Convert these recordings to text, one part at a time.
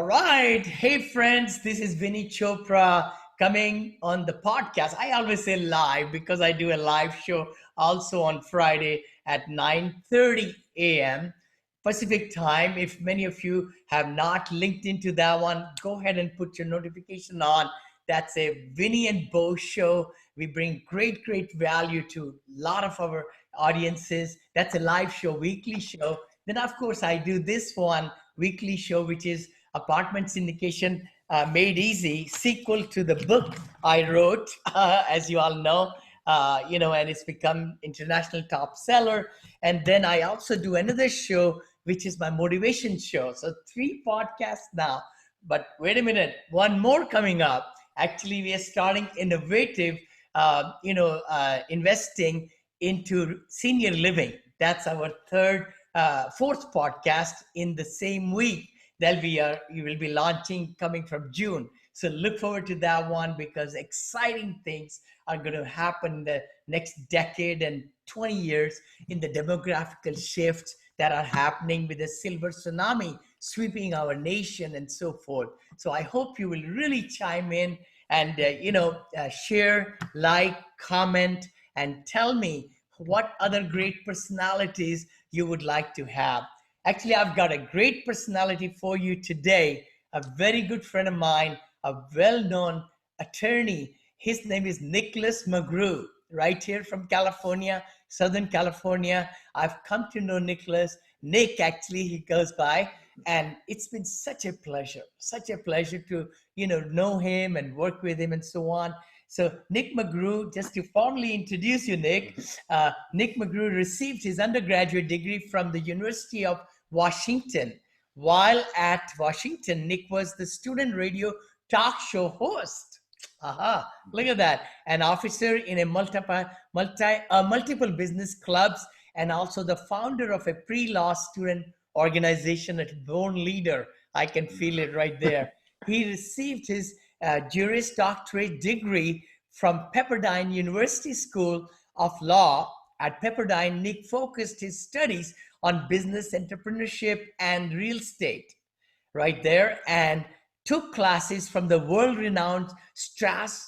right. Hey, friends, this is Vinneychopra coming on the podcast. I always say live because I do a live show also on Friday at 9:30 a.m. Pacific time. If many of you have not linked into that one, go ahead and put your notification on. That's a Vinney and Bo show. We bring great value to a lot of our audiences. That's a live show, weekly show. Then, of course, I do this one weekly show, which is Apartment Syndication Made Easy, sequel to the book I wrote, as you all know, and it's become international top seller. And then I also do another show, which is my motivation show. So 3 podcasts now. But wait a minute, one more coming up. Actually, we are starting innovative, investing into senior living. That's our fourth podcast in the same week that you will be launching coming from June. So look forward to that one because exciting things are going to happen in the next decade and 20 years in the demographical shifts that are happening with the silver tsunami sweeping our nation and so forth. So I hope you will really chime in and, share, like, comment, and tell me what other great personalities you would like to have. Actually, I've got a great personality for you today, a very good friend of mine, a well-known attorney. His name is Nicholas McGrue, right here from California, Southern California. I've come to know Nicholas. Nick, actually, he goes by. And it's been such a pleasure to, know him and work with him and so on. So Nick McGrue, just to formally introduce you, Nick, Nick McGrue received his undergraduate degree from the University of Washington. While at Washington, Nick was the student radio talk show host. Look at that. An officer in a multiple business clubs and also the founder of a pre-law student organization, a born leader. I can feel it right there. He received his Juris Doctorate degree from Pepperdine University School of Law. At Pepperdine, Nick focused his studies on business entrepreneurship and real estate right there and took classes from the world-renowned Strass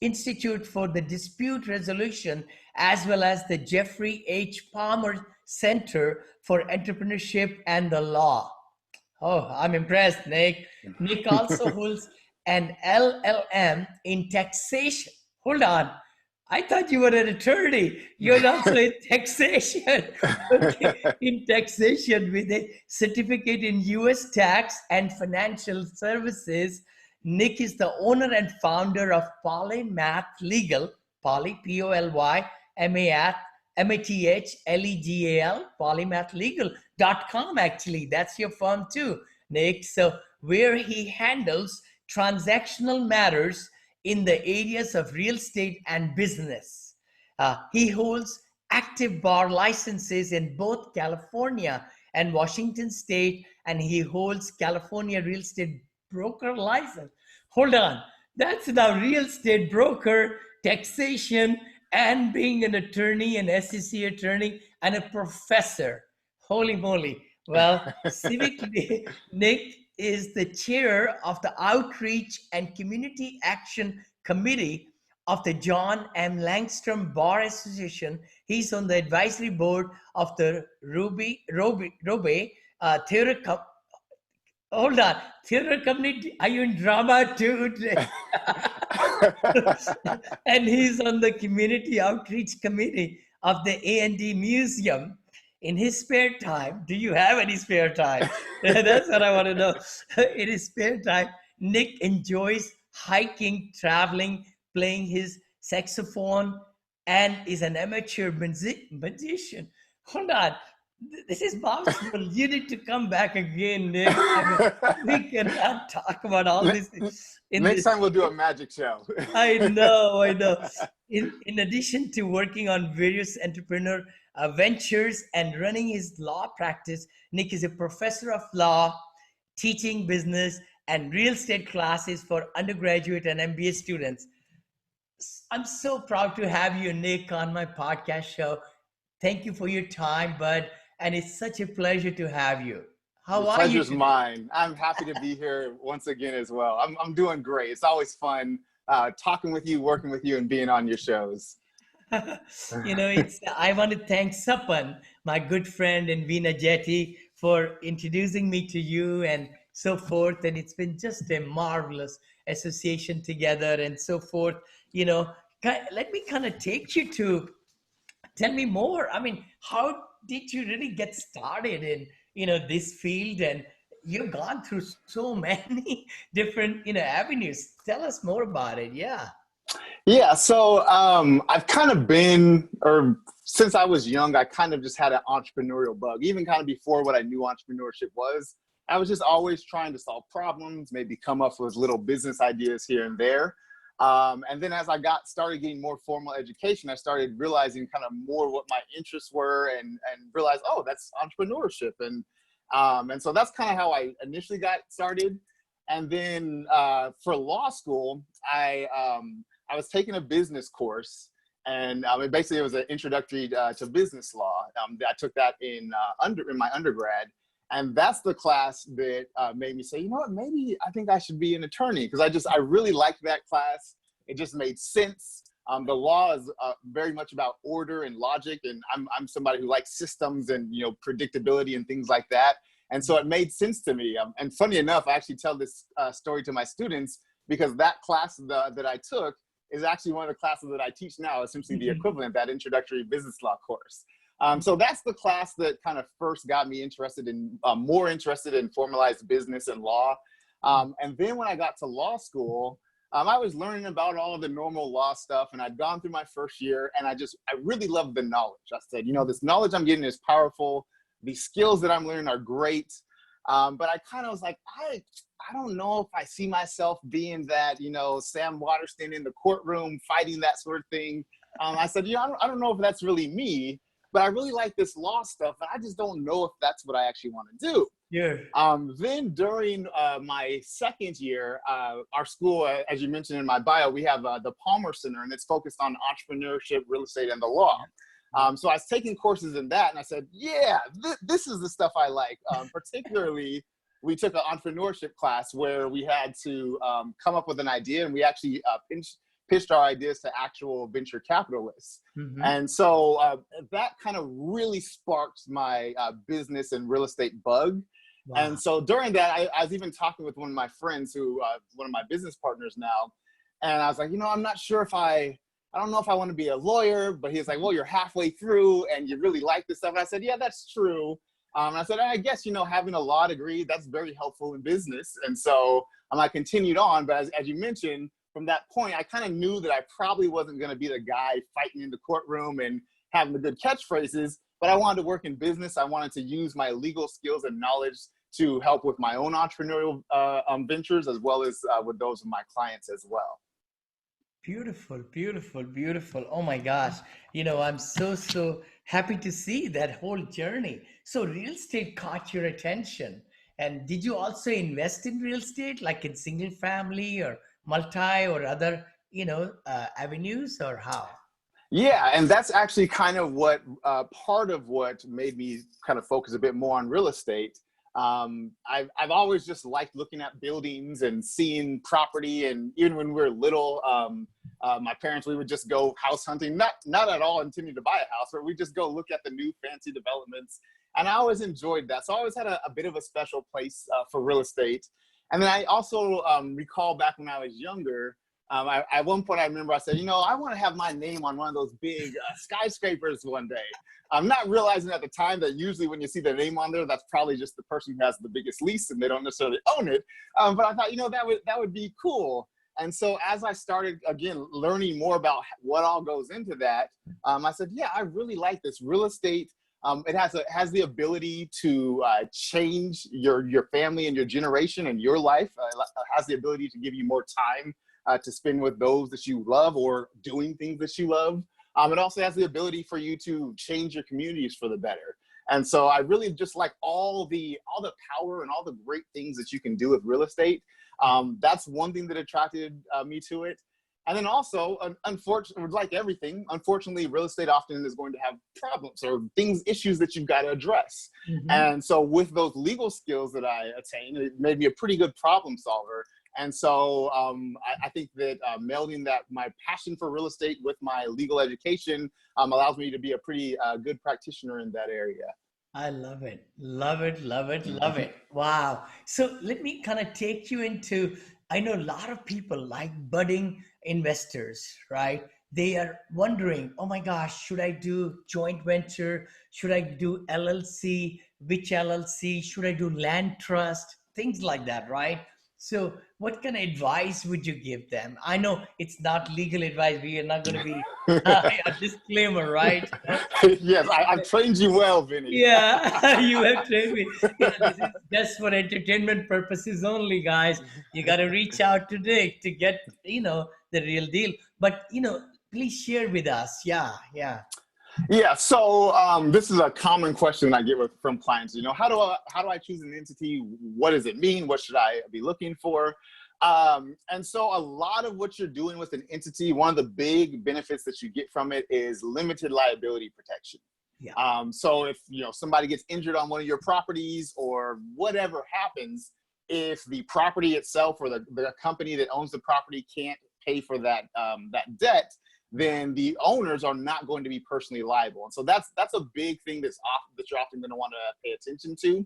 Institute for the Dispute Resolution as well as the Jeffrey H. Palmer Center for Entrepreneurship and the Law. Oh, I'm impressed, Nick. Nick also holds an LLM in taxation. Hold on. I thought you were an attorney. You're also in taxation. Okay. In taxation with a certificate in U.S. tax and financial services. Nick is the owner and founder of Polymath Legal, Poly, P-O-L-Y, M-A-T-H-L-E-G-A-L, polymathlegal.com, actually. That's your firm too, Nick. So where he handles transactional matters in the areas of real estate and business. He holds active bar licenses in both California and Washington State, and he holds California real estate broker license. Hold on. That's now real estate broker, taxation, and being an attorney, an SEC attorney, and a professor. Holy moly. Well, civically, Nick is the chair of the Outreach and Community Action Committee of the John M. Langstrom Bar Association. He's on the advisory board of the Robe Theater Hold on. Theater community, are you in drama too? And he's on the Community Outreach Committee of the A&D Museum. In his spare time, do you have any spare time? That's what I want to know. In his spare time, Nick enjoys hiking, traveling, playing his saxophone, and is an amateur magician. Hold on. This is possible. You need to come back again, Nick. We cannot talk about all this. Next time we'll do a magic show. I know. In addition to working on various entrepreneur ventures and running his law practice, Nick is a professor of law, teaching business and real estate classes for undergraduate and MBA students. I'm so proud to have you, Nick, on my podcast show. Thank you for your time, bud. And it's such a pleasure to have you. How The are you pleasure's today? mine. I'm happy to be here once again as well. I'm doing great. It's always fun talking with you, working with you, and being on your shows. I want to thank Sapan, my good friend in Vinney, for introducing me to you and so forth. And it's been just a marvelous association together and so forth. Let me kind of take you to tell me more. I mean, how did you really get started in this field? And you've gone through so many different avenues. Tell us more about it. Yeah. Yeah, so I've kind of been, or since I was young, I kind of just had an entrepreneurial bug. Even kind of before what I knew entrepreneurship was, I was just always trying to solve problems, maybe come up with little business ideas here and there. And then as I started getting more formal education, I started realizing kind of more what my interests were and realized, oh, that's entrepreneurship. And so that's kind of how I initially got started. And then for law school, I was taking a business course, and basically it was an introductory to business law. I took that in my undergrad, and that's the class that made me say, you know what, maybe I think I should be an attorney, because I really liked that class. It just made sense. The law is very much about order and logic, and I'm somebody who likes systems and predictability and things like that. And so it made sense to me. And funny enough, I actually tell this story to my students, because that class that I took is actually one of the classes that I teach now, essentially the equivalent, that introductory business law course. So that's the class that kind of first got me more interested in formalized business and law. And then when I got to law school, I was learning about all of the normal law stuff, and I'd gone through my first year, and I really loved the knowledge. I said, this knowledge I'm getting is powerful. The skills that I'm learning are great. But I kind of was like, I don't know if I see myself being that, Sam Waterston in the courtroom fighting that sort of thing. I said, I don't know if that's really me, but I really like this law stuff, and I just don't know if that's what I actually want to do. Yeah. Then during my second year, our school, as you mentioned in my bio, we have the Palmer Center, and it's focused on entrepreneurship, real estate, and the law. So I was taking courses in that, and I said, yeah, this is the stuff I like. Particularly, we took an entrepreneurship class where we had to come up with an idea, and we actually pitched our ideas to actual venture capitalists. Mm-hmm. And so that kind of really sparked my business and real estate bug. Wow. And so during that, I was even talking with one of my friends one of my business partners now, and I was like, I'm not sure if I don't know if I want to be a lawyer, but he was like, well, you're halfway through and you really like this stuff. And I said, yeah, that's true. And I said, I guess, having a law degree, that's very helpful in business. And so I continued on. But as you mentioned, from that point, I kind of knew that I probably wasn't going to be the guy fighting in the courtroom and having the good catchphrases, but I wanted to work in business. I wanted to use my legal skills and knowledge to help with my own entrepreneurial ventures, as well as with those of my clients as well. Beautiful, beautiful, beautiful. Oh my gosh. I'm so happy to see that whole journey. So real estate caught your attention. And did you also invest in real estate, like in single family or multi or other, avenues, or how? Yeah, and that's actually kind of what part of what made me kind of focus a bit more on real estate. I've always just liked looking at buildings and seeing property, and even when we were little, my parents, we would just go house hunting, not at all intending to buy a house, but we just go look at the new fancy developments. And I always enjoyed that. So I always had a bit of a special place for real estate. And then I also recall back when I was younger, at one point I remember I said, I want to have my name on one of those big skyscrapers one day. I'm not realizing at the time that usually when you see the name on there, that's probably just the person who has the biggest lease and they don't necessarily own it. But I thought, that would be cool. And so as I started, again, learning more about what all goes into that, I said, yeah, I really like this real estate. It has the ability to change your family and your generation and your life. It has the ability to give you more time to spend with those that you love or doing things that you love. It also has the ability for you to change your communities for the better. And so I really just like all the power and all the great things that you can do with real estate. That's one thing that attracted me to it. And then also, unfortunately, like everything, unfortunately, real estate often is going to have problems or issues that you've got to address. Mm-hmm. And so with those legal skills that I attained, it made me a pretty good problem solver. And so I think that melding my passion for real estate with my legal education allows me to be a pretty good practitioner in that area. I love it. Love it, love it, love it. Wow. So let me kind of take you into, I know a lot of people like budding investors, right? They are wondering, oh my gosh, should I do joint venture? Should I do LLC? Which LLC? Should I do land trust? Things like that, right? So what kind of advice would you give them? I know it's not legal advice. We are not going to be a disclaimer, right? Yes, I've trained you well, Vinney. Yeah, you have trained me. Yeah, this is just for entertainment purposes only, guys. You got to reach out today to get, the real deal. But, please share with us. Yeah. Yeah, so this is a common question I get from clients. How do I choose an entity? What does it mean? What should I be looking for? And so a lot of what you're doing with an entity, one of the big benefits that you get from it is limited liability protection. Yeah. So if somebody gets injured on one of your properties or whatever happens, if the property itself or the company that owns the property can't pay for that debt, then the owners are not going to be personally liable. And so that's a big thing that you're often going to want to pay attention to.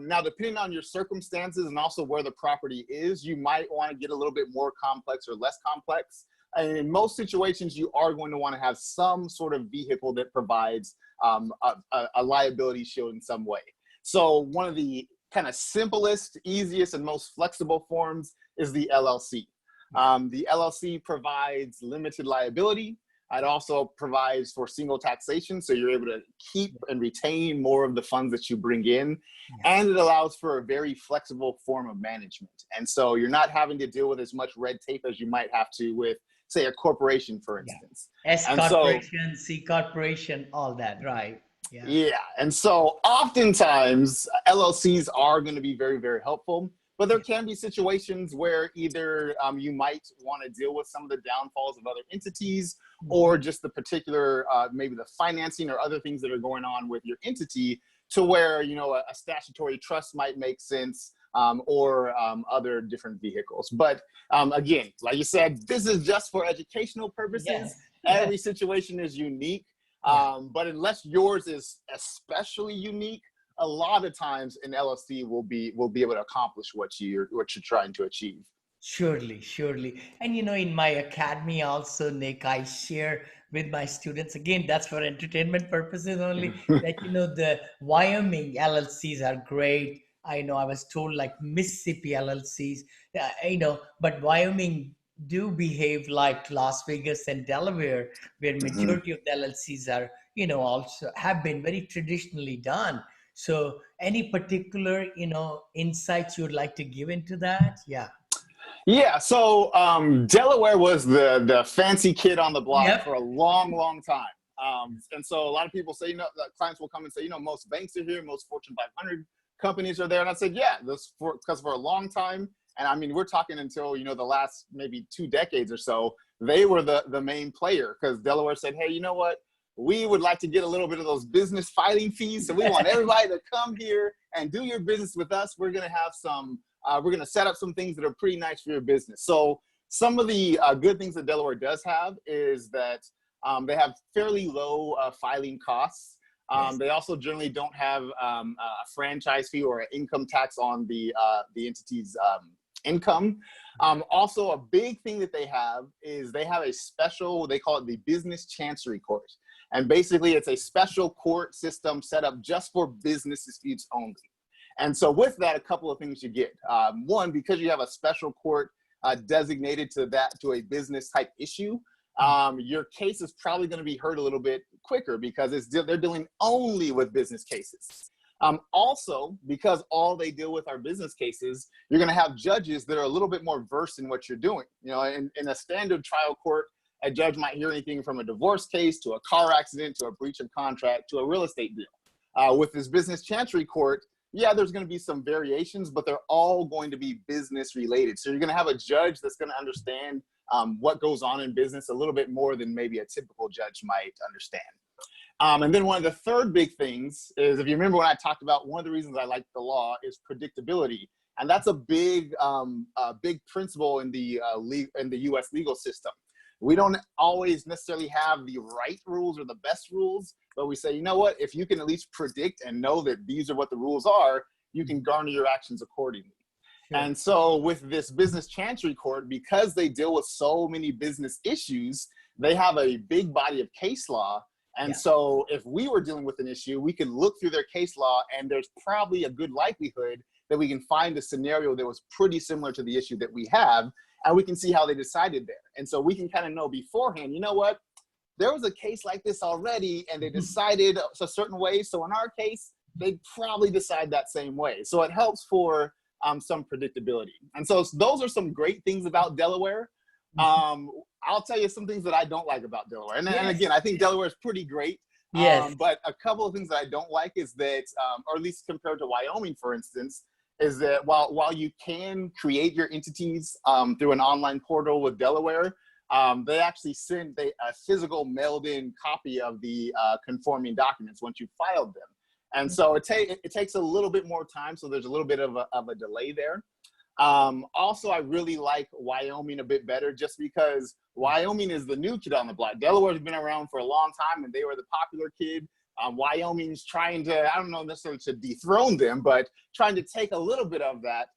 Now, depending on your circumstances and also where the property is, you might want to get a little bit more complex or less complex. And in most situations, you are going to want to have some sort of vehicle that provides a liability shield in some way. So one of the kind of simplest, easiest, and most flexible forms is the LLC. The LLC provides limited liability. It also provides for single taxation, so you're able to keep and retain more of the funds that you bring in. Yeah. And it allows for a very flexible form of management. And so you're not having to deal with as much red tape as you might have to with, say, a corporation, for instance. Yeah. S corporation, C corporation, all that, right? Yeah. And so oftentimes LLCs are going to be very, very helpful. But there can be situations where either you might want to deal with some of the downfalls of other entities, or just the particular, maybe the financing or other things that are going on with your entity, to where, a statutory trust might make sense, or other different vehicles. But again, like you said, this is just for educational purposes. Yes. Every situation is unique. But unless yours is especially unique, a lot of times an LLC will be able to accomplish what you're trying to achieve. Surely. And in my academy also, Nick, I share with my students, again, that's for entertainment purposes only, that the Wyoming LLCs are great. I know I was told like Mississippi LLCs, but Wyoming do behave like Las Vegas and Delaware, where majority of the LLCs are, also have been very traditionally done. So any particular, insights you would like to give into that? Yeah. So Delaware was the fancy kid on the block for a long, long time. And so a lot of people say, clients will come and say, most banks are here, most Fortune 500 companies are there. And I said, yeah, because for a long time, and I mean, we're talking until, the last maybe 2 decades or so, they were the main player, because Delaware said, hey, you know what? We would like to get a little bit of those business filing fees. So we want everybody to come here and do your business with us. We're going to have we're going to set up some things that are pretty nice for your business. So some of the good things that Delaware does have is that they have fairly low filing costs. They also generally don't have a franchise fee or an income tax on the entity's income. Also, a big thing that they have is they have a special, they call it the Business Chancery Court. And basically, it's a special court system set up just for business disputes only. And so with that, a couple of things you get. One, because you have a special court designated to a business type issue, your case is probably going to be heard a little bit quicker, because they're dealing only with business cases. Also, because all they deal with are business cases, you're going to have judges that are a little bit more versed in what you're doing. In a standard trial court, a judge might hear anything from a divorce case to a car accident to a breach of contract to a real estate deal. With this business chancery court, there's going to be some variations, but they're all going to be business related. So you're going to have a judge that's going to understand what goes on in business a little bit more than maybe a typical judge might understand. And then one of the third big things is, if you remember when I talked about one of the reasons I like the law is predictability. And that's a big principle in the U.S. legal system. We don't always necessarily have the right rules or the best rules, but we say, you know what, if you can at least predict and know that these are what the rules are, you can garner your actions accordingly. Sure. And so with this business chancery court, because they deal with so many business issues, they have a big body of case law. And so if we were dealing with an issue, we could look through their case law, and there's probably a good likelihood that we can find a scenario that was pretty similar to the issue that we have, and we can see how they decided there. And so we can kind of know beforehand, you know what, there was a case like this already, and they decided a certain way. So in our case, they'd probably decide that same way. So it helps for some predictability. And so those are some great things about Delaware. I'll tell you some things that I don't like about Delaware. And again, I think Delaware is pretty great. Yes. But a couple of things that I don't like is that, or at least compared to Wyoming, for instance, is that while you can create your entities through an online portal with Delaware, they actually send a physical mailed-in copy of the conforming documents once you filed them. And so it takes a little bit more time, so there's a little bit of a delay there. Also, I really like Wyoming a bit better just because Wyoming is the new kid on the block. Delaware's been around for a long time, and they were the popular kid. Wyoming's trying to, I don't know necessarily to dethrone them, but trying to take a little bit of that.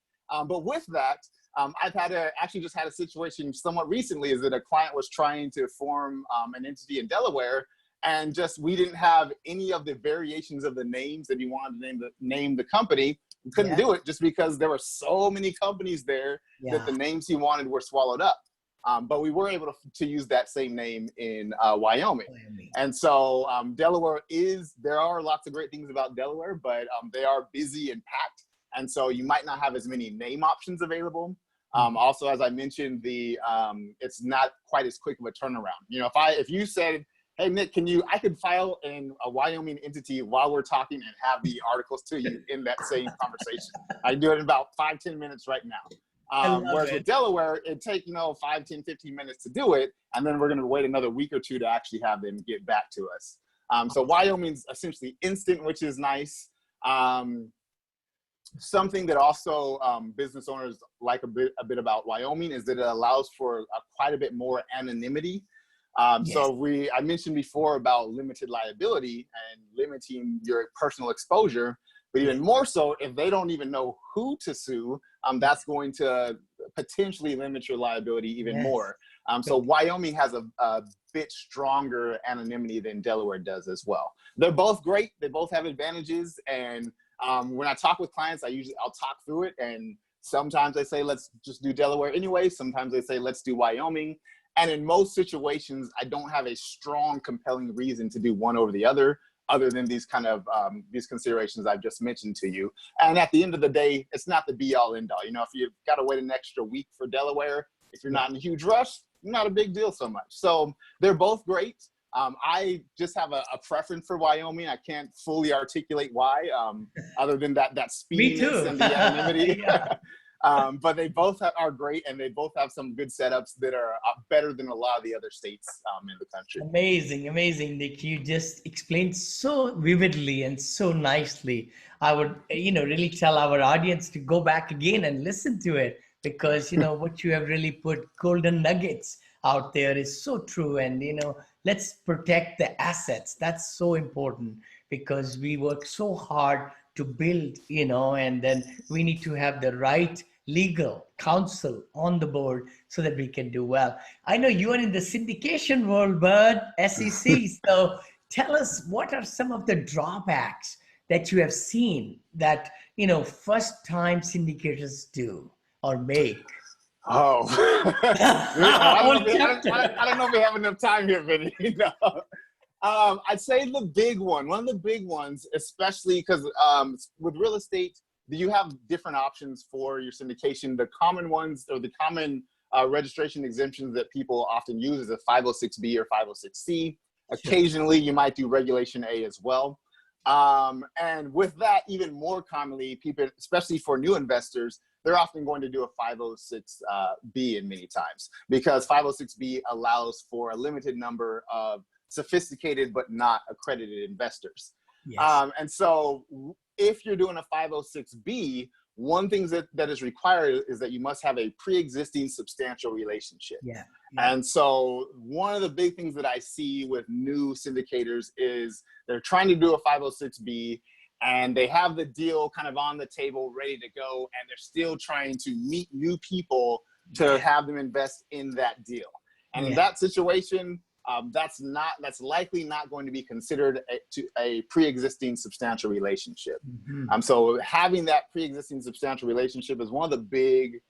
But with that, I've actually just had a situation somewhat recently, is that a client was trying to form an entity in Delaware, and we didn't have any of the variations of the names that he wanted to name the company. We couldn't do it just because there were so many companies there that the names he wanted were swallowed up. But we were able to use that same name in Wyoming. And so Delaware there are lots of great things about Delaware, but they are busy and packed. And so you might not have as many name options available. Also, as I mentioned, it's not quite as quick of a turnaround. You know, if you said, hey, Nick, I could file in a Wyoming entity while we're talking and have the articles to you in that same conversation. I do it in about 5-10 minutes right now. Whereas with Delaware, it'd take, 5, 10, 15 minutes to do it. And then we're going to wait another week or two to actually have them get back to us. So Wyoming's essentially instant, which is nice. Something that also business owners like a bit about Wyoming is that it allows for quite a bit more anonymity. So I mentioned before about limited liability and limiting your personal exposure, but even more so, if they don't even know who to sue, that's going to potentially limit your liability even more. So Wyoming has a bit stronger anonymity than Delaware does as well. They're both great. They both have advantages. And when I talk with clients, I'll talk through it. And sometimes they say, let's just do Delaware anyway. Sometimes they say, let's do Wyoming. And in most situations, I don't have a strong, compelling reason to do one over the other than these kind of these considerations I've just mentioned to you. And at the end of the day, it's not the be all end all. If you've got to wait an extra week for Delaware, if you're not in a huge rush, not a big deal so much. So they're both great. I just have a preference for Wyoming. I can't fully articulate why, other than that speediness and the anonymity. But they both are great, and they both have some good setups that are better than a lot of the other states in the country. Amazing, Nick. You just explained so vividly and so nicely. I would, really tell our audience to go back again and listen to it, because, what you have really put golden nuggets out there is so true. And, let's protect the assets. That's so important, because we work so hard to build, and then we need to have the right legal counsel on the board so that we can do well. I know you are in the syndication world, Bud, SEC. So tell us, what are some of the drawbacks that you have seen that, first-time syndicators do or make? Oh, I don't know if we have enough time here, Vinney. I'd say one of the big ones, especially because with real estate, you have different options for your syndication. The common ones, or the common registration exemptions that people often use, is a 506B or 506C. Occasionally, you might do Regulation A as well. And with that, even more commonly, people, especially for new investors, they're often going to do a 506B in many times, because 506B allows for a limited number of sophisticated but not accredited investors. Yes. And so if you're doing a 506B, one thing that is required is that you must have a pre-existing substantial relationship. Yeah. And so one of the big things that I see with new syndicators is they're trying to do a 506B, and they have the deal kind of on the table ready to go, and they're still trying to meet new people to have them invest in that deal. And in that situation, that's likely not going to be considered a pre-existing substantial relationship. So having that pre-existing substantial relationship is one of the big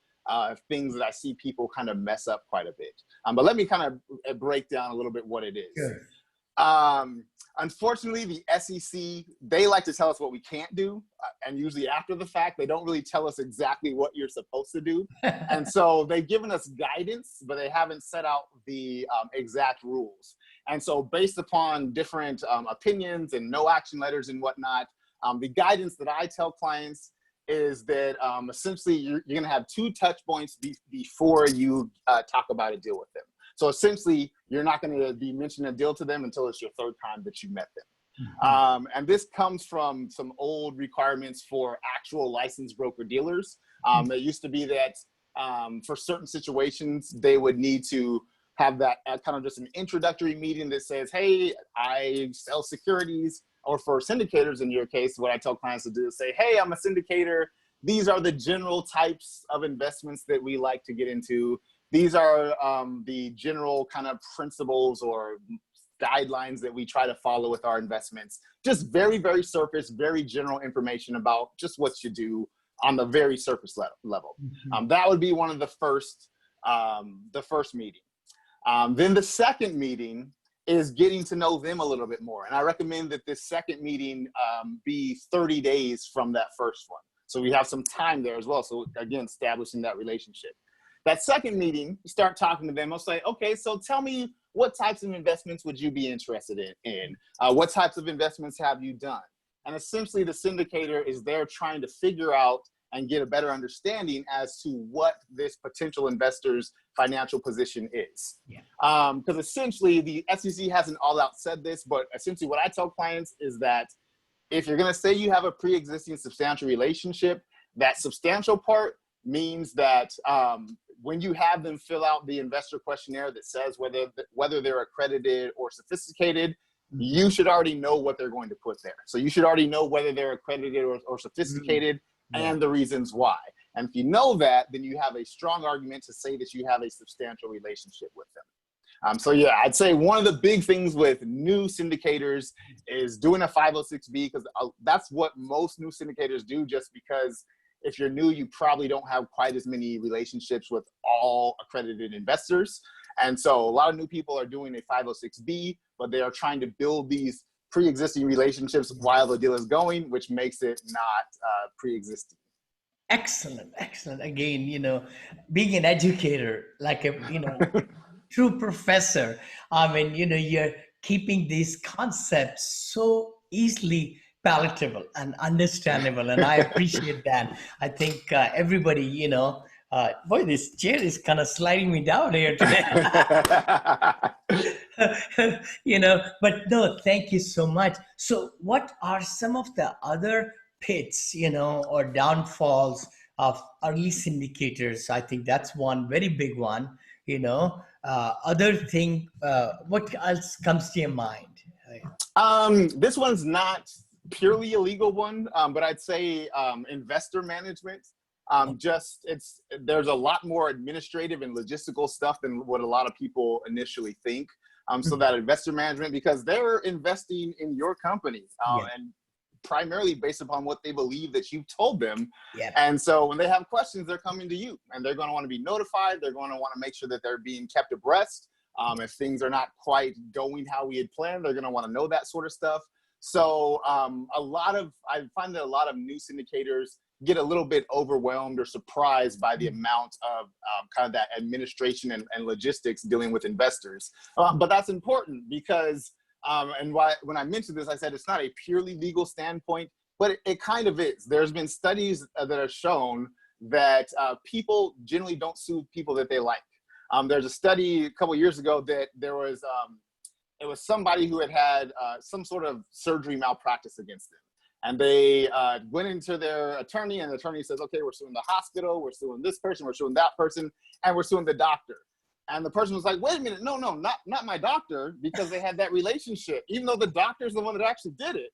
things that I see people kind of mess up quite a bit. But let me kind of break down a little bit what it is. Sure. Unfortunately, the SEC, they like to tell us what we can't do. And usually after the fact, they don't really tell us exactly what you're supposed to do. And so they've given us guidance, but they haven't set out the exact rules. And so based upon different opinions and no action letters and whatnot, the guidance that I tell clients is that essentially you're going to have 2 touch points before you talk about a deal with them. So essentially, you're not going to be mentioning a deal to them until it's your 3rd time that you met them. And this comes from some old requirements for actual licensed broker-dealers. It used to be that for certain situations, they would need to have that kind of just an introductory meeting that says, hey, I sell securities. Or for syndicators, in your case, what I tell clients to do is say, hey, I'm a syndicator. These are the general types of investments that we like to get into. These are the general kind of principles or guidelines that we try to follow with our investments. Just very, very surface, very general information about just what you do on the very surface level. That would be one of the first meeting. Then the second meeting is getting to know them a little bit more. And I recommend that this second meeting be 30 days from that first one. So we have some time there as well. So again, establishing that relationship. That second meeting, you start talking to them. I'll say, okay, so tell me, what types of investments would you be interested in? What types of investments have you done? And essentially the syndicator is there trying to figure out and get a better understanding as to what this potential investor's financial position is. Because essentially the SEC hasn't all out said this, but essentially what I tell clients is that if you're going to say you have a pre-existing substantial relationship, that substantial part means that when you have them fill out the investor questionnaire that says whether they're accredited or sophisticated, you should already know what they're going to put there. So you should already know whether they're accredited or sophisticated and the reasons why. And if you know that, then you have a strong argument to say that you have a substantial relationship with them. So yeah, I'd say one of the big things with new syndicators is doing a 506B, because that's what most new syndicators do, just because if you're new, you probably don't have quite as many relationships with all accredited investors. And so a lot of new people are doing a 506B, but they are trying to build these pre-existing relationships while the deal is going, which makes it not pre-existing. Excellent. Again, being an educator, like a, true professor, I mean, you're keeping these concepts so easily palatable and understandable. And I appreciate that. I think everybody, boy, this chair is kind of sliding me down here today. But no, thank you so much. So what are some of the other pits, or downfalls of early syndicators? I think that's one very big one, other thing, what else comes to your mind? This one's not purely a legal one, but I'd say investor management. There's a lot more administrative and logistical stuff than what a lot of people initially think. So that investor management, because they're investing in your company and primarily based upon what they believe that you've told them. And so when they have questions, they're coming to you, and they're going to want to be notified. They're going to want to make sure that they're being kept abreast. If things are not quite going how we had planned, they're going to want to know that sort of stuff. So I find that a lot of new syndicators get a little bit overwhelmed or surprised by the amount of kind of that administration and logistics dealing with investors. But that's important because, when I mentioned this, I said it's not a purely legal standpoint, but it kind of is. There's been studies that have shown that people generally don't sue people that they like. There's a study a couple years ago that there was, it was somebody who had some sort of surgery malpractice against them. And they went into their attorney, and the attorney says, okay, we're suing the hospital, we're suing this person, we're suing that person, and we're suing the doctor. And the person was like, wait a minute, no, not my doctor, because they had that relationship. Even though the doctor's the one that actually did it,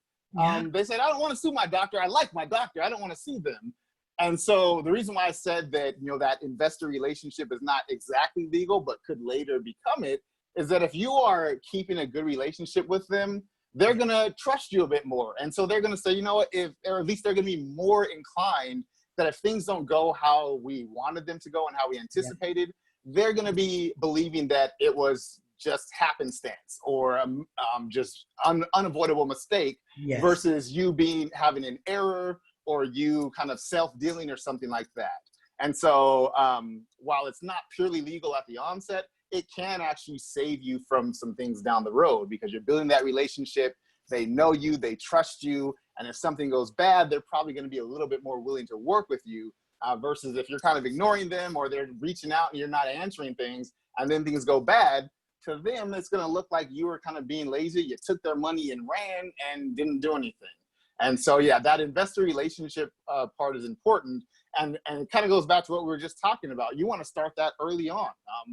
they said, I don't want to sue my doctor. I like my doctor. I don't want to sue them. And so the reason why I said that, that investor relationship is not exactly legal, but could later become it, is that if you are keeping a good relationship with them, they're going to trust you a bit more. And so they're going to say, you know what, or at least they're going to be more inclined that if things don't go how we wanted them to go and how we anticipated, they're going to be believing that it was just happenstance or just unavoidable mistake versus you having an error or you kind of self-dealing or something like that. And so while it's not purely legal at the onset, it can actually save you from some things down the road because you're building that relationship. They know you, they trust you. And if something goes bad, they're probably going to be a little bit more willing to work with you versus if you're kind of ignoring them or they're reaching out and you're not answering things and then things go bad. To them, it's going to look like you were kind of being lazy. You took their money and ran and didn't do anything. And so, yeah, that investor relationship part is important. And it kind of goes back to what we were just talking about. You want to start that early on.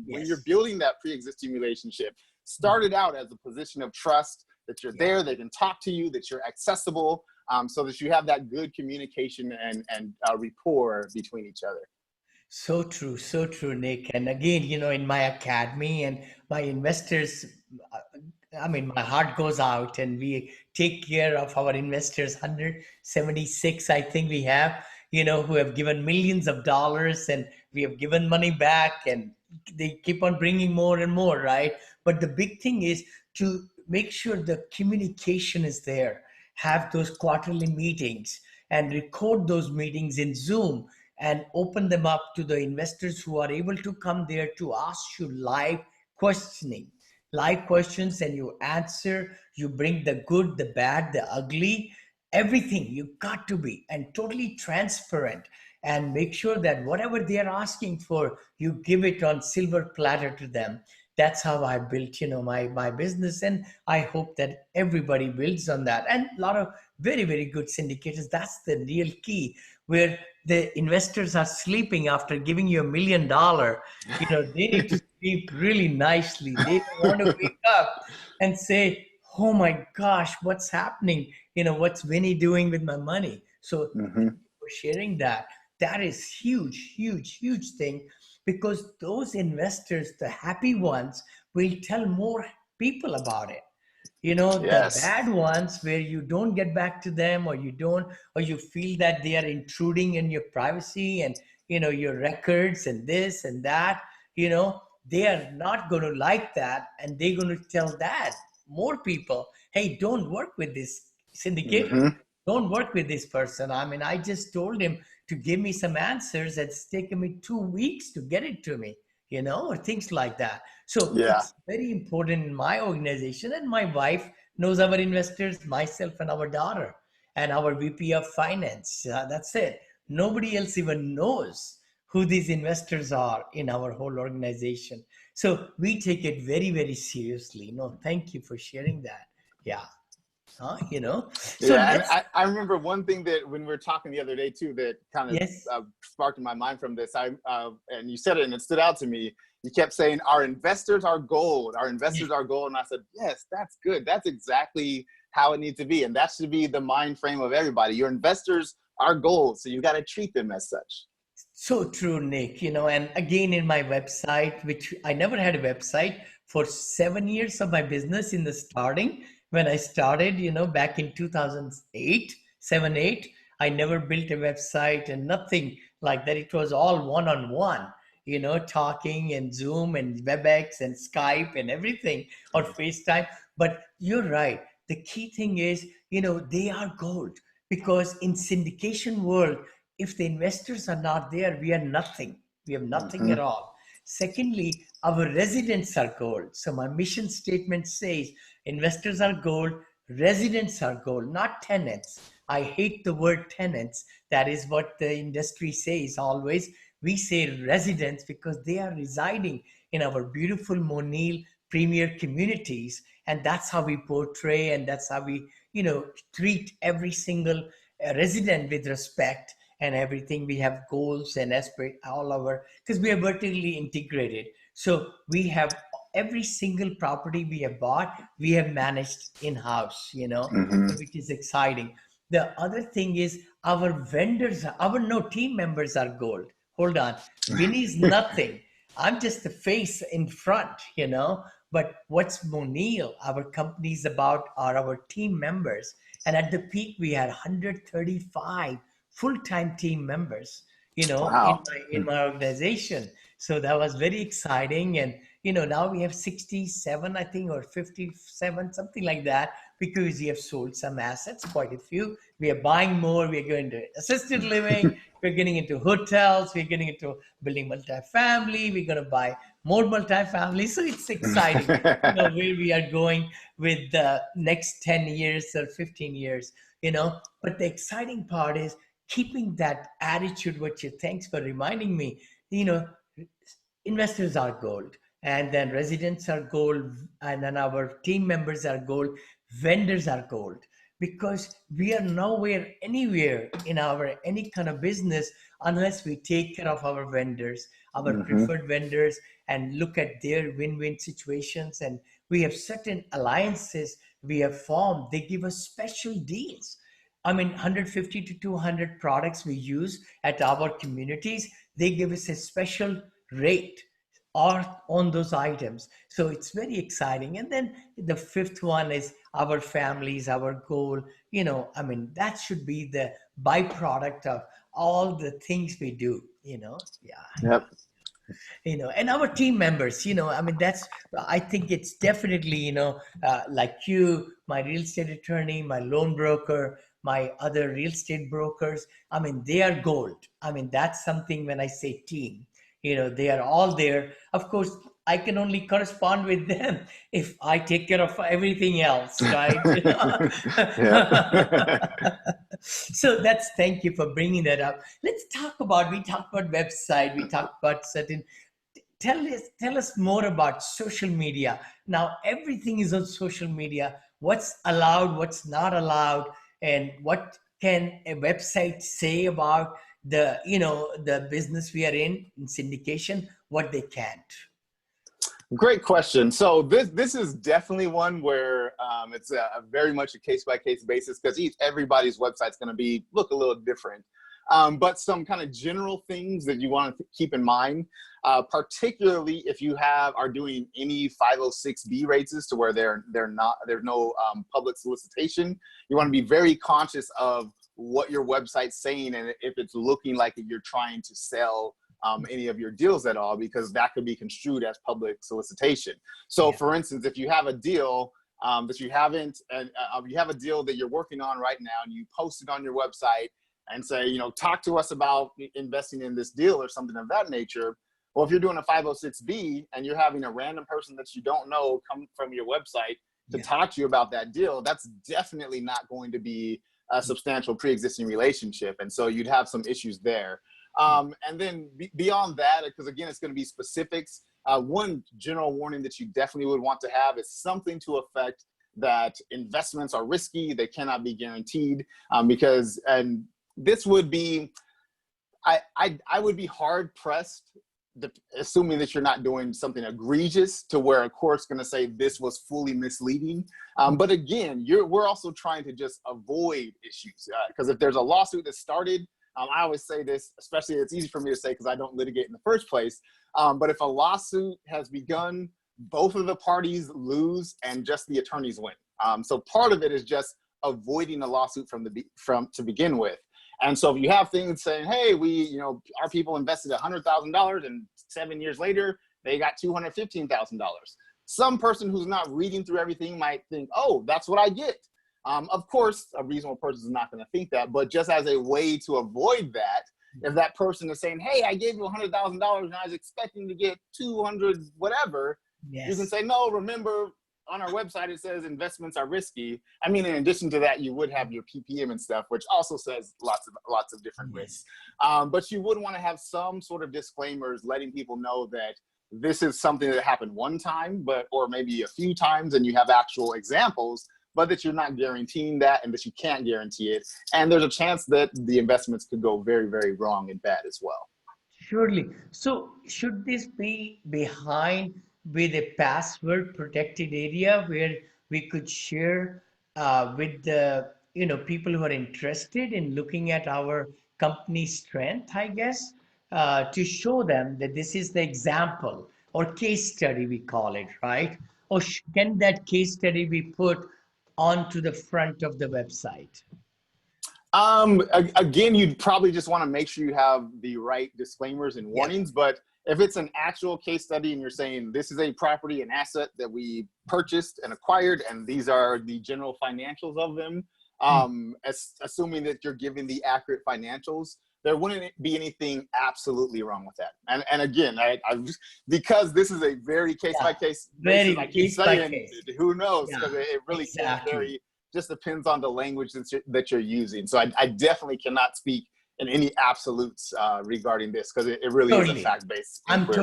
When you're building that pre-existing relationship, start it out as a position of trust, that you're there, they can talk to you, that you're accessible, so that you have that good communication and rapport between each other. So true, Nick. And again, in my academy and my investors, my heart goes out and we take care of our investors, 176, I think we have, who have given millions of dollars and we have given money back and they keep on bringing more and more, right? But the big thing is to make sure the communication is there, have those quarterly meetings and record those meetings in Zoom and open them up to the investors who are able to come there to ask you live questions, and you answer, you bring the good, the bad, the ugly, everything. You got to be and totally transparent and make sure that whatever they are asking for, you give it on silver platter to them. That's how I built, my business. And I hope that everybody builds on that. And a lot of very, very good syndicators. That's the real key, where the investors are sleeping after giving you $1 million. They need to sleep really nicely. They don't want to wake up and say, oh my gosh, what's happening? What's Vinney doing with my money? So thank you for sharing that. That is huge, huge, huge thing, because those investors, the happy ones, will tell more people about it. The bad ones where you don't get back to them or you feel that they are intruding in your privacy and, your records and this and that, they are not going to like that. And they're going to tell that more people, hey, don't work with this syndicator. Don't work with this person. I just told him to give me some answers. It's taken me 2 weeks to get it to me, or things like that. So it's very important in my organization, and my wife knows our investors, myself and our daughter and our VP of finance. That's it. Nobody else even knows who these investors are in our whole organization. So we take it very, very seriously. No, thank you for sharing that. Yeah. So I remember one thing that when we were talking the other day too, that kind of sparked in my mind from this. And you said it and it stood out to me. You kept saying, our investors are gold. Our investors are gold. And I said, yes, that's good. That's exactly how it needs to be. And that should be the mind frame of everybody. Your investors are gold. So you got to treat them as such. So true, Nick. And again, in my website, which I never had a website for 7 years of my business in the starting. When I started, back in 2008, 7-8, I never built a website and nothing like that. It was all one-on-one, talking and Zoom and WebEx and Skype and everything, or FaceTime. But you're right. The key thing is, they are gold, because in syndication world, if the investors are not there, we are nothing. We have nothing at all. Secondly, our residents are gold. So my mission statement says, investors are gold, Residents are gold, not tenants. I hate the word tenants. That is what the industry says always. We say residents because they are residing in our beautiful Monil premier communities. And that's how we portray, and that's how we, treat every single resident with respect and everything. We have goals and aspirate all our, because we are vertically integrated. So we have every single property we have bought, we have managed in-house, Mm-hmm. so which is exciting. The other thing is our vendors, our no team members are gold. Hold on. Vinney is nothing. I'm just the face in front, But what's Monil, our company is about, are our team members. And at the peak, we had 135 full-time team members, Wow. in my organization. So that was very exciting. And, now we have 67, I think, or 57, something like that, because we have sold some assets, quite a few. We are buying more. We are going to assisted living. We're getting into hotels. We're getting into building multifamily. We're going to buy more multifamily. So it's exciting, where we are going with the next 10 years or 15 years, But the exciting part is keeping that attitude, thanks for reminding me, investors are gold, and then residents are gold, and then our team members are gold, vendors are gold, because we are nowhere anywhere in our any kind of business unless we take care of our vendors, our Mm-hmm. preferred vendors, and look at their win-win situations. And we have certain alliances we have formed. They give us special deals. I mean, 150 to 200 products we use at our communities, they give us a special rate or on those items. So it's very exciting. And then the fifth one is our families, our goal. That should be the byproduct of all the things we do, Yep. And our team members, that's, I think it's definitely, like you, my real estate attorney, my loan broker, my other real estate brokers, they are gold. That's something. When I say team, they are all there. Of course, I can only correspond with them if I take care of everything else, right? Yep. So thank you for bringing that up. Let's talk about, we talked about website, we talked about certain, tell us more about social media. Now, everything is on social media. What's allowed, what's not allowed, and what can a website say about the business we are in syndication, what they can't. Great question. So this is definitely one where it's a very much a case-by-case basis, because everybody's website's going to look a little different. But some kind of general things that you want to keep in mind, particularly if you are doing any 506B raises to where there's no public solicitation. You want to be very conscious of what your website's saying, and if it's looking like you're trying to sell any of your deals at all, because that could be construed as public solicitation. So, for instance, if you have a deal that you haven't, and you have a deal that you're working on right now, and you post it on your website and say, talk to us about investing in this deal or something of that nature. Well, if you're doing a 506B and you're having a random person that you don't know come from your website to talk to you about that deal, that's definitely not going to be a substantial pre-existing relationship. And so you'd have some issues there. And then beyond that, because again, it's going to be specifics. One general warning that you definitely would want to have is something to affect that investments are risky. They cannot be guaranteed, because, and this would be, I would be hard pressed, assuming that you're not doing something egregious to where a court's going to say this was fully misleading. But again, we're also trying to just avoid issues, because if there's a lawsuit that started, I always say this, especially it's easy for me to say because I don't litigate in the first place. But if a lawsuit has begun, both of the parties lose and just the attorneys win. So part of it is just avoiding a lawsuit to begin with. And so if you have things saying, hey, our people invested $100,000 and 7 years later, they got $215,000. Some person who's not reading through everything might think, oh, that's what I get. Of course, a reasonable person is not going to think that, but just as a way to avoid that, if that person is saying, hey, I gave you $100,000 and I was expecting to get 200 whatever, you can say, no, remember, on our website, it says investments are risky. I mean, in addition to that, you would have your PPM and stuff, which also says lots of different risks. But you would want to have some sort of disclaimers letting people know that this is something that happened one time, or maybe a few times, and you have actual examples, but that you're not guaranteeing that and that you can't guarantee it. And there's a chance that the investments could go very, very wrong and bad as well. Surely. So should this be behind with a password protected area where we could share with the people who are interested in looking at our company's strength, I guess, to show them that this is the example or case study, we call it, right? Or can that case study be put onto the front of the website? Again, you'd probably just want to make sure you have the right disclaimers and warnings, but if it's an actual case study and you're saying this is a property and asset that we purchased and acquired, and these are the general financials of them, assuming that you're giving the accurate financials, there wouldn't be anything absolutely wrong with that. And again, I just, because this is a very case-by-case basis, I keep saying, who knows, because it really can't vary. Just depends on the language that you're using. So I definitely cannot speak in any absolutes regarding this, because it really is a fact-based inquiry. I'm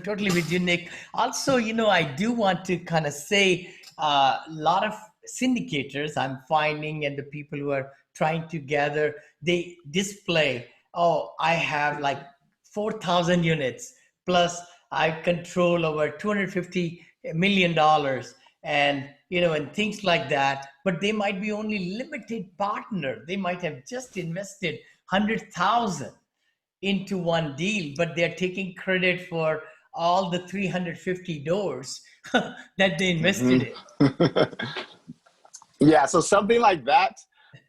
totally with you, Nick. Also, I do want to kind of say a lot of syndicators I'm finding, and the people who are trying to gather, they display, I have like 4,000 units, plus I control over $250 million, and and things like that. But they might be only limited partner. They might have just invested 100,000 into one deal, but they're taking credit for all the 350 doors that they invested in. Yeah, so something like that,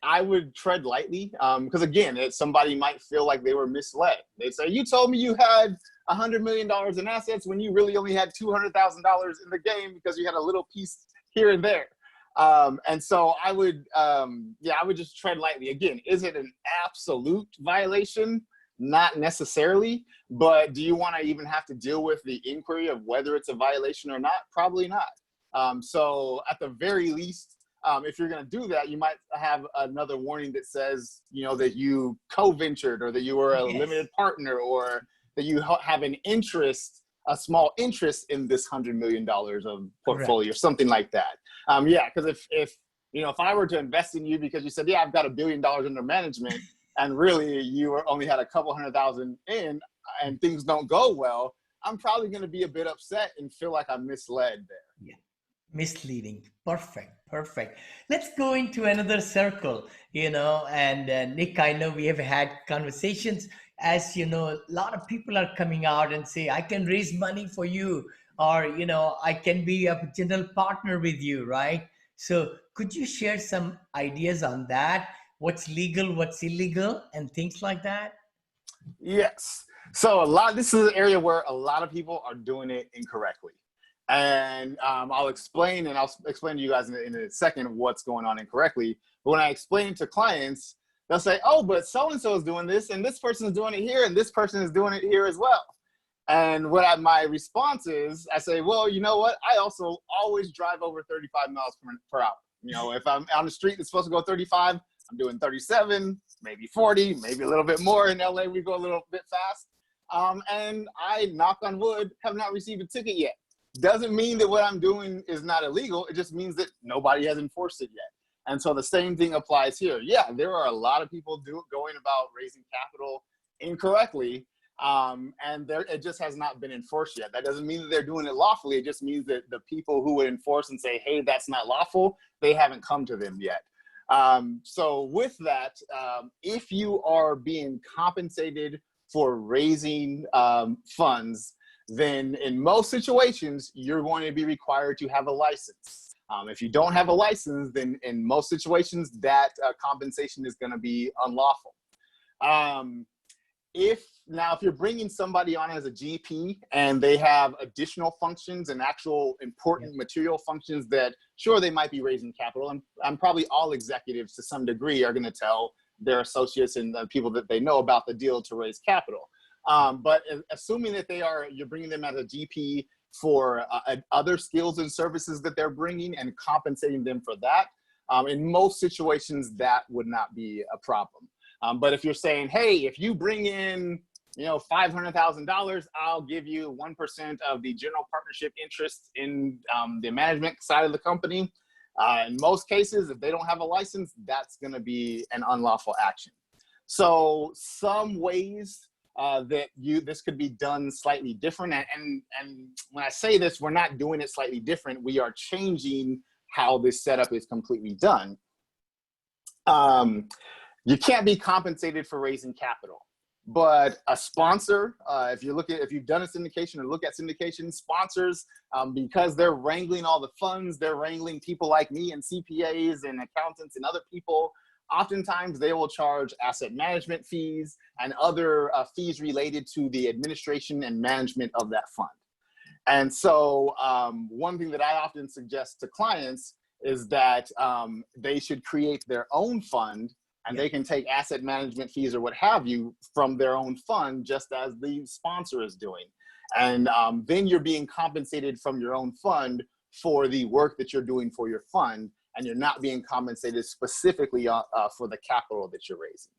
I would tread lightly, because again, somebody might feel like they were misled. They say, you told me you had $100 million in assets when you really only had $200,000 in the game because you had a little piece here and there. And so I would just tread lightly. Again, is it an absolute violation? Not necessarily, but do you want to even have to deal with the inquiry of whether it's a violation or not? Probably not. So at the very least, if you're going to do that, you might have another warning that says, that you co-ventured, or that you were a limited partner, or that you have an interest, a small interest in this $100 million of portfolio, or something like that. Because if I were to invest in you because you said, I've got $1 billion under management, and really you only had a couple 100,000 in, and things don't go well, I'm probably going to be a bit upset and feel like I'm misled there. Yeah. Misleading. Perfect. Let's go into another circle, and Nick, I know we have had conversations. As you know, a lot of people are coming out and say, I can raise money for you, or, I can be a general partner with you, right? So could you share some ideas on that? What's legal, what's illegal, and things like that? Yes. So this is an area where a lot of people are doing it incorrectly. And I'll explain to you guys in a second what's going on incorrectly. But when I explain it to clients, they'll say, but so-and-so is doing this, and this person is doing it here, and this person is doing it here as well. And my response is, I say, well, you know what? I also always drive over 35 miles per hour. If I'm on the street that's supposed to go 35, I'm doing 37, maybe 40, maybe a little bit more. In LA, we go a little bit fast. And I, knock on wood, have not received a ticket yet. Doesn't mean that what I'm doing is not illegal. It just means that nobody has enforced it yet. And so the same thing applies here. Yeah, there are a lot of people going about raising capital incorrectly, and it just has not been enforced yet. That doesn't mean that they're doing it lawfully. It just means that the people who would enforce and say, hey, that's not lawful, they haven't come to them yet. So with that, if you are being compensated for raising funds, then in most situations, you're going to be required to have a license. If you don't have a license, then in most situations, that compensation is going to be unlawful. If you're bringing somebody on as a GP and they have additional functions and actual important material functions that, sure, they might be raising capital, and probably all executives to some degree are going to tell their associates and the people that they know about the deal to raise capital. But assuming that you're bringing them as a GP for other skills and services that they're bringing and compensating them for that. In most situations, that would not be a problem. But if you're saying, hey, if you bring in, $500,000, I'll give you 1% of the general partnership interest in the management side of the company. In most cases, if they don't have a license, that's going to be an unlawful action. So some ways that this could be done slightly different. And when I say this, we're not doing it slightly different. We are changing how this setup is completely done. You can't be compensated for raising capital, but a sponsor, if you've done a syndication or look at syndication sponsors, because they're wrangling all the funds, they're wrangling people like me and CPAs and accountants and other people. Oftentimes they will charge asset management fees and other fees related to the administration and management of that fund. And so one thing that I often suggest to clients is that they should create their own fund, and they can take asset management fees or what have you from their own fund, just as the sponsor is doing. And then you're being compensated from your own fund for the work that you're doing for your fund, and you're not being compensated specifically for the capital that you're raising.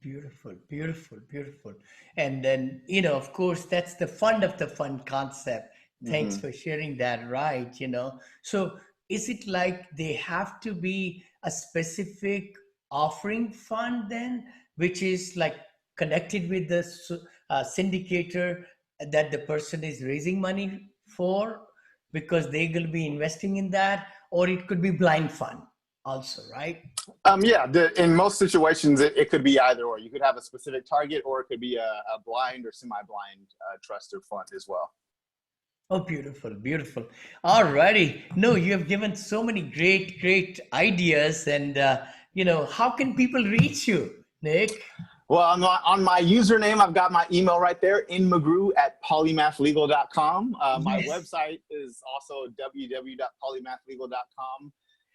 Beautiful, beautiful, beautiful. And then, of course, that's the fund of the fund concept. Thanks for sharing that, right? So is it like they have to be a specific offering fund then, which is like connected with the syndicator that the person is raising money for, because they're going to be investing in that? Or it could be blind fund also, right? Yeah, in most situations, it could be either or. You could have a specific target, or it could be a blind or semi-blind trust or fund as well. Oh, beautiful, beautiful. All righty. No, you have given so many great ideas. And, how can people reach you, Nick? Well, on my username, I've got my email right there, McGrue@polymathlegal.com. My website is also www.polymathlegal.com.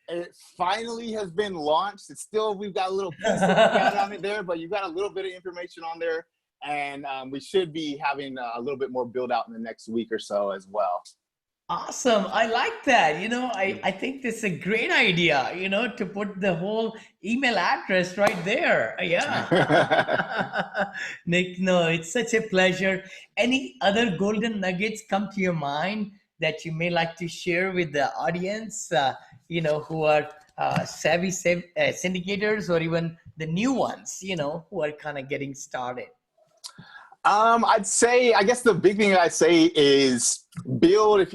It finally has been launched. We've got a little piece on it there, but you've got a little bit of information on there. And we should be having a little bit more build out in the next week or so as well. Awesome. I like that. I think this is a great idea, to put the whole email address right there. Yeah. Nick, no, it's such a pleasure. Any other golden nuggets come to your mind that you may like to share with the audience, who are savvy syndicators, or even the new ones, who are kind of getting started? I guess the big thing I'd say is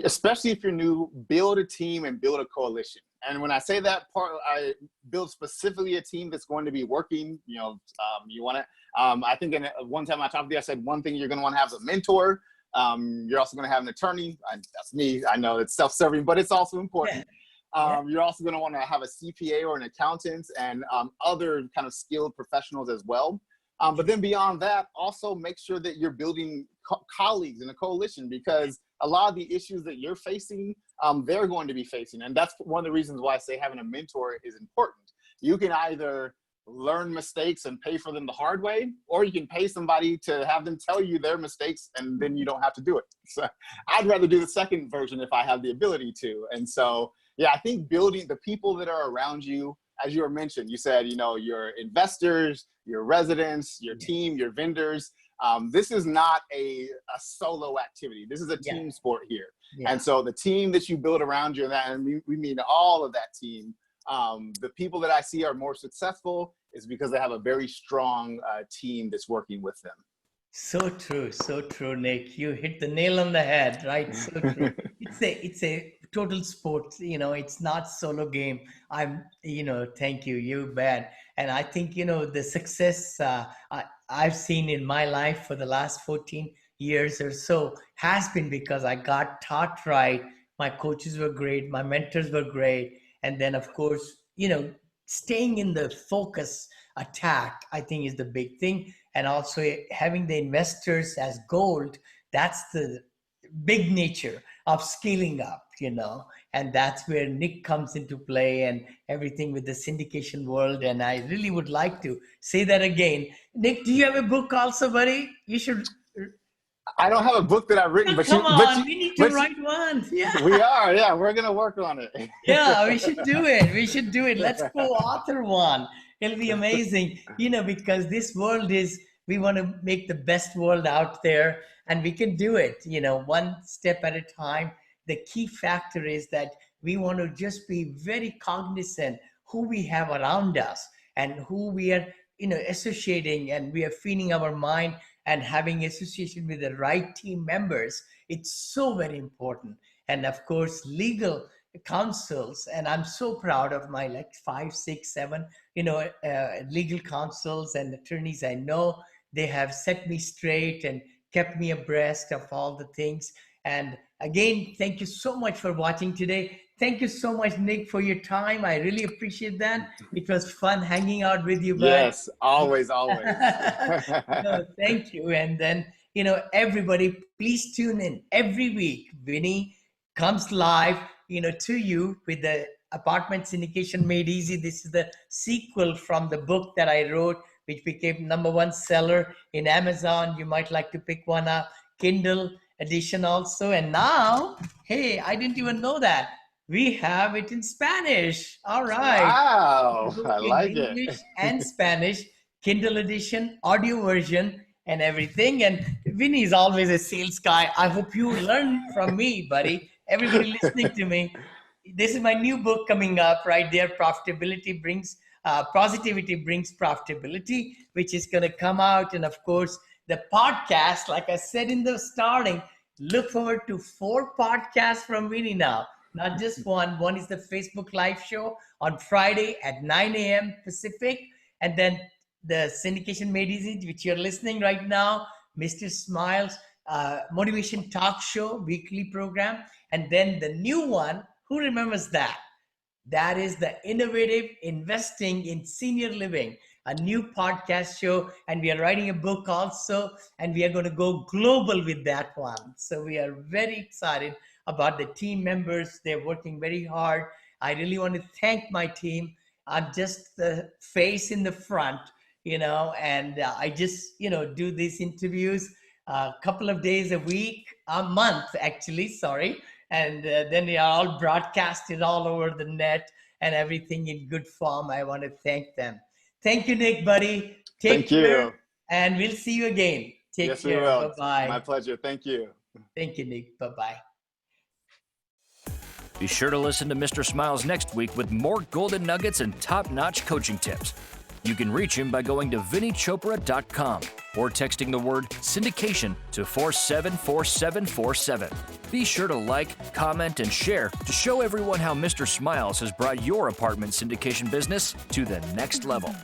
especially if you're new, build a team and build a coalition. And when I say that part, I build specifically a team that's going to be working. You want to, I think one time I talked to you, I said one thing you're going to want to have is a mentor. You're also going to have an attorney. That's me. I know it's self-serving, but it's also important. You're also going to want to have a CPA or an accountant and other kind of skilled professionals as well. But then beyond that, also make sure that you're building colleagues in a coalition, because a lot of the issues that you're facing, they're going to be facing. And that's one of the reasons why I say having a mentor is important. You can either learn mistakes and pay for them the hard way, or you can pay somebody to have them tell you their mistakes, and then you don't have to do it. So I'd rather do the second version if I have the ability to. And so, yeah, I think building the people that are around you, as you were mentioned, you said, your investors, your residents, your team, your vendors. This is not a solo activity. This is a team sport here. Yeah. And so the team that you build around you, and we mean all of that team, the people that I see are more successful is because they have a very strong team that's working with them. So true, Nick. You hit the nail on the head, right? So true. It's a total sport. It's not solo game. Thank you. You bet. And I think the success I've seen in my life for the last 14 years or so has been because I got taught right. My coaches were great. My mentors were great. And then, of course, staying in the focus attack, I think, is the big thing. And also having the investors as gold, that's the big nature of scaling up, and that's where Nick comes into play and everything with the syndication world. And I really would like to say that again. Nick, do you have a book also, buddy? You should. I don't have a book that I've written, but come on, we need to write one. Yeah, we are. Yeah, we're gonna work on it. Yeah, we should do it. We should do it. Let's co-author one. It'll be amazing. Because this world we want to make the best world out there, and we can do it. One step at a time. The key factor is that we want to just be very cognizant who we have around us and who we are, associating, and we are feeding our mind and having association with the right team members. It's so very important. And of course, legal counsels. And I'm so proud of my 5, 6, 7, legal counsels and attorneys I know. They have set me straight and kept me abreast of all the things. And again, thank you so much for watching today. Thank you so much, Nick, for your time. I really appreciate that. It was fun hanging out with you. Yes, always. No, thank you. And then, everybody, please tune in every week. Vinney comes live, to you with the Apartment Syndication Made Easy. This is the sequel from the book that I wrote, which became #1 seller in Amazon. You might like to pick one up. Kindle edition also. And now, hey, I didn't even know that. We have it in Spanish. All right. Wow, I like it. English and Spanish, Kindle edition, audio version, and everything. And Vinney is always a sales guy. I hope you learn from me, buddy. Everybody listening to me. This is my new book coming up right there. Positivity brings profitability, which is going to come out. And of course, the podcast, like I said in the starting, look forward to 4 podcasts from Vinney now. Not just one. One is the Facebook Live show on Friday at 9 a.m. Pacific. And then the Syndication Made Easy, which you're listening right now, Mr. Smiles, Motivation Talk Show, weekly program. And then the new one, who remembers that? That is the Innovative Investing in Senior Living, a new podcast show. And we are writing a book also, and we are going to go global with that one. So we are very excited about the team members. They're working very hard. I really want to thank my team. I'm just the face in the front, and I just, do these interviews a couple of days a week, a month, actually, sorry. And then they are all broadcasted all over the net and everything in good form. I want to thank them. Thank you, Nick, buddy. Take care. You. And we'll see you again. Take yes, care. We will. Bye-bye. My pleasure. Thank you. Thank you, Nick. Bye-bye. Be sure to listen to Mr. Smiles next week with more golden nuggets and top-notch coaching tips. You can reach him by going to Vinneychopra.com or texting the word syndication to 474747. Be sure to like, comment, and share to show everyone how Mr. Smiles has brought your apartment syndication business to the next level.